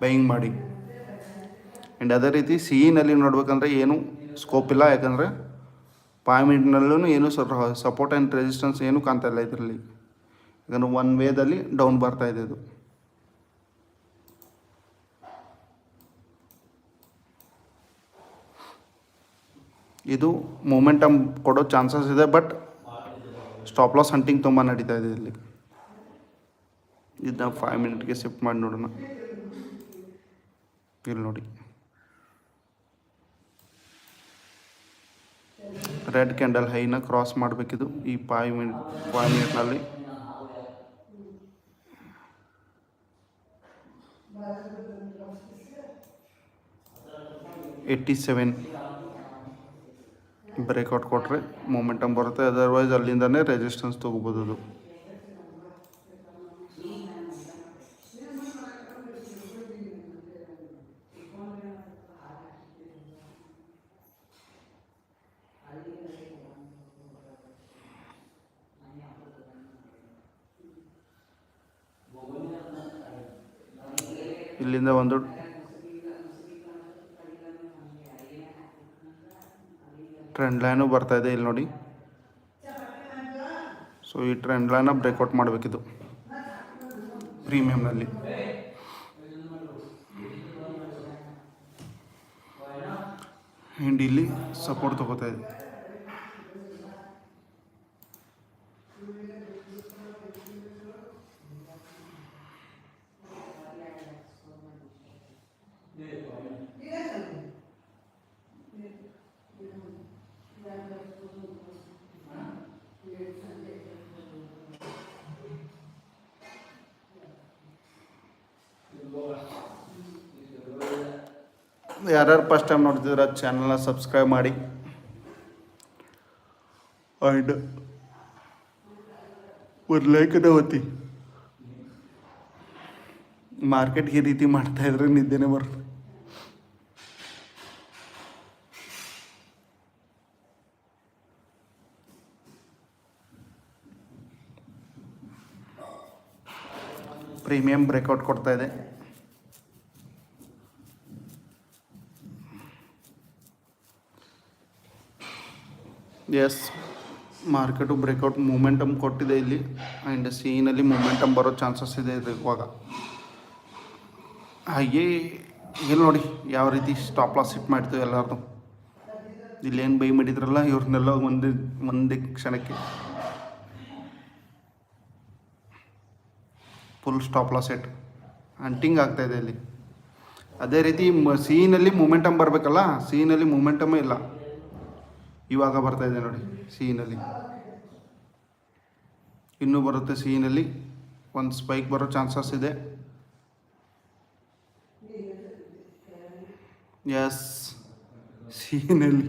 Buying ಮಾಡಿ. And ಅದೇ ರೀತಿ ಸಿಇನಲ್ಲಿ ನೋಡ್ಬೇಕಂದ್ರೆ ಏನು ಸ್ಕೋಪ್ ಇಲ್ಲ, ಯಾಕಂದರೆ 5 ಮಿನಿಟ್ನಲ್ಲೂ ಏನು ಸಪೋರ್ಟ್ ಆ್ಯಂಡ್ ರೆಸಿಸ್ಟೆನ್ಸ್ ಏನೂ ಕಾಣ್ತಾ ಇಲ್ಲ ಇದರಲ್ಲಿ, ಯಾಕಂದರೆ ಒನ್ ವೇದಲ್ಲಿ ಡೌನ್ ಬರ್ತಾಯಿದೆ ಇದು. ಇದು ಮೊಮೆಂಟಮ್ ಕೊಡೋ ಚಾನ್ಸಸ್ ಇದೆ, ಬಟ್ ಸ್ಟಾಪ್ ಲಾಸ್ ಹಂಟಿಂಗ್ ತುಂಬ ನಡೀತಾ ಇದೆ ಇಲ್ಲಿ. ಇದನ್ನ 5 ಮಿನಿಟ್ಗೆ ಶಿಫ್ಟ್ ಮಾಡಿ ನೋಡೋಣ. ಇಲ್ಲಿ ನೋಡಿ, ರೆಡ್ ಕ್ಯಾಂಡಲ್ ಹೈನ ಕ್ರಾಸ್ ಮಾಡಬೇಕಿದು ಈ 5 ಮಿನಿಟ್ನಲ್ಲಿ. $87 ಬ್ರೇಕ್ಔಟ್ ಕೊಟ್ಟರೆ ಮೊಮೆಂಟಮ್ ಬರುತ್ತೆ, ಅದರ್ವೈಸ್ ಅಲ್ಲಿಂದನೇ ರೆಸಿಸ್ಟೆನ್ಸ್ ತೊಗೋಬೋದು ಅದು. ಇಲ್ಲಿಂದ ಒಂದು ಟ್ರೆಂಡ್ ಲೈನು ಬರ್ತಾಯಿದೆ ಇಲ್ಲಿ ನೋಡಿ. ಸೊ ಈ ಟ್ರೆಂಡ್ ಲೈನ ಬ್ರೇಕ್ಔಟ್ ಮಾಡಬೇಕಿದು ಪ್ರೀಮಿಯಮ್ನಲ್ಲಿ. ಆ್ಯಂಡ್ ಇಲ್ಲಿ ಸಪೋರ್ಟ್ ತೊಗೋತಾ ಇದೆ. ಯಾರ್ಯಾರು ಫಸ್ಟ್ ಟೈಮ್ ನೋಡ್ತಿದ್ರೆ ಚಾನಲ್ನ ಸಬ್ಸ್ಕ್ರೈಬ್ ಮಾಡಿ, ಆ್ಯಂಡ್ ಒಂದು ಲೈಕನ್ನು ಒತ್ತಿ. ಮಾರ್ಕೆಟ್ಗೆ ಈ ರೀತಿ ಮಾಡ್ತಾಯಿದ್ರೆ ನಿದ್ದೆನೇ ಬರುತ್ತೆ. ಪ್ರೀಮಿಯಂ ಬ್ರೇಕ್ಔಟ್ ಕೊಡ್ತಾ ಇದೆ. ಎಸ್, ಮಾರ್ಕೆಟು ಬ್ರೇಕ್ಔಟ್ ಮೂಮೆಂಟಮ್ ಕೊಟ್ಟಿದೆ ಇಲ್ಲಿ. ಆ್ಯಂಡ್ ಸಿನಲ್ಲಿ ಮೂಮೆಂಟಮ್ ಬರೋ ಚಾನ್ಸಸ್ ಇದೆ ಇವಾಗ. ಹಾಗೆ ಇಲ್ಲಿ ನೋಡಿ ಯಾವ ರೀತಿ ಸ್ಟಾಪ್ ಲಾಸ್ ಹಿಟ್ ಮಾಡ್ತೀವಿ ಎಲ್ಲರದು. ಇಲ್ಲೇನು ಬೈ ಮಾಡಿದ್ರಲ್ಲ ಇವ್ರನ್ನೆಲ್ಲ ಒಂದೇ ಕ್ಷಣಕ್ಕೆ full stop loss hit hunting ಆಗ್ತಾಯಿದೆ ಇಲ್ಲಿ. ಅದೇ ರೀತಿ ಸಿನಲ್ಲಿ ಮೂಮೆಂಟಮ್ ಬರಬೇಕಲ್ಲ, ಸಿನಲ್ಲಿ ಮೂಮೆಂಟಮೇ ಇಲ್ಲ. ಇವಾಗ ಬರ್ತಾಯಿದೆ ನೋಡಿ ಸಿನಲ್ಲಿ, ಇನ್ನೂ ಬರುತ್ತೆ. ಸಿನಲ್ಲಿ ಒಂದು ಸ್ಪೈಕ್ ಬರೋ ಚಾನ್ಸಸ್ ಇದೆ. ಎಸ್, ಸಿನಲ್ಲಿ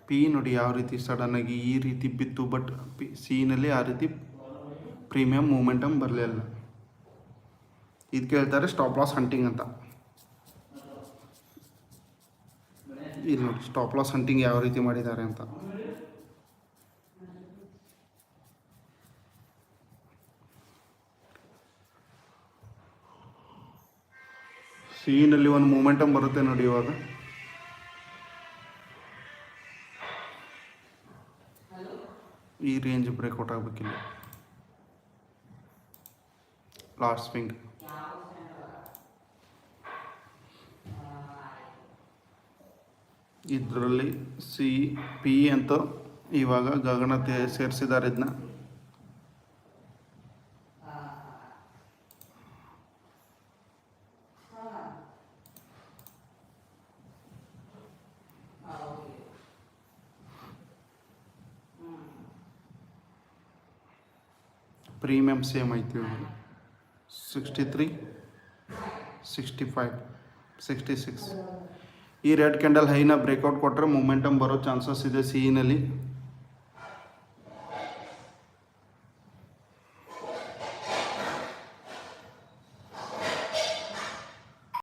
ಪಿ ನೋಡಿ ಯಾವ ರೀತಿ ಸಡನ್ನಾಗಿ ಈ ರೀತಿ ಬಿತ್ತು, ಬಟ್ ಸಿನಲ್ಲಿ ಆ ರೀತಿ ಪ್ರೀಮಿಯಂ ಮೂಮೆಂಟಮ್ ಬರಲಿಲ್ಲ. ಇದಕ್ಕೆ ಹೇಳ್ತಾರೆ ಸ್ಟಾಪ್ ಲಾಸ್ ಹಂಟಿಂಗ್ ಅಂತ. ಇಲ್ಲಿ ನೋಡಿ ಸ್ಟಾಪ್ ಲಾಸ್ ಹಂಟಿಂಗ್ ಯಾವ ರೀತಿ ಮಾಡಿದ್ದಾರೆ ಅಂತ. ಸಿನಲ್ಲಿ ಒಂದು ಮೂಮೆಂಟಮ್ ಬರುತ್ತೆ ನೋಡಿ ಇವಾಗ. ಈ ರೇಂಜ್ ಬ್ರೇಕ್ಔಟ್ ಆಗಬೇಕಿಲ್ಲ. ಲಾಸ್ಟ್ ಸ್ವಿಂಗ್ ಇದರಲ್ಲಿ ಸಿ ಪಿ ಅಂತ ಇವಾಗ ಗಗನ ಸೇರಿಸಿದ್ದಾರೆ. ಇದನ್ನ ಪ್ರೀಮಿಯಮ್ ಸೇಮ್ ಐತಿ ಇವಾಗ 63, 65, 66. ಈ ರೆಡ್ ಕ್ಯಾಂಡಲ್ ಹೈನ ಬ್ರೇಕ್ಔಟ್ ಕೊಟ್ಟರೆ ಮೊಮೆಂಟಮ್ ಬರೋ ಚಾನ್ಸಸ್ ಇದೆ ಸಿನಲ್ಲಿ.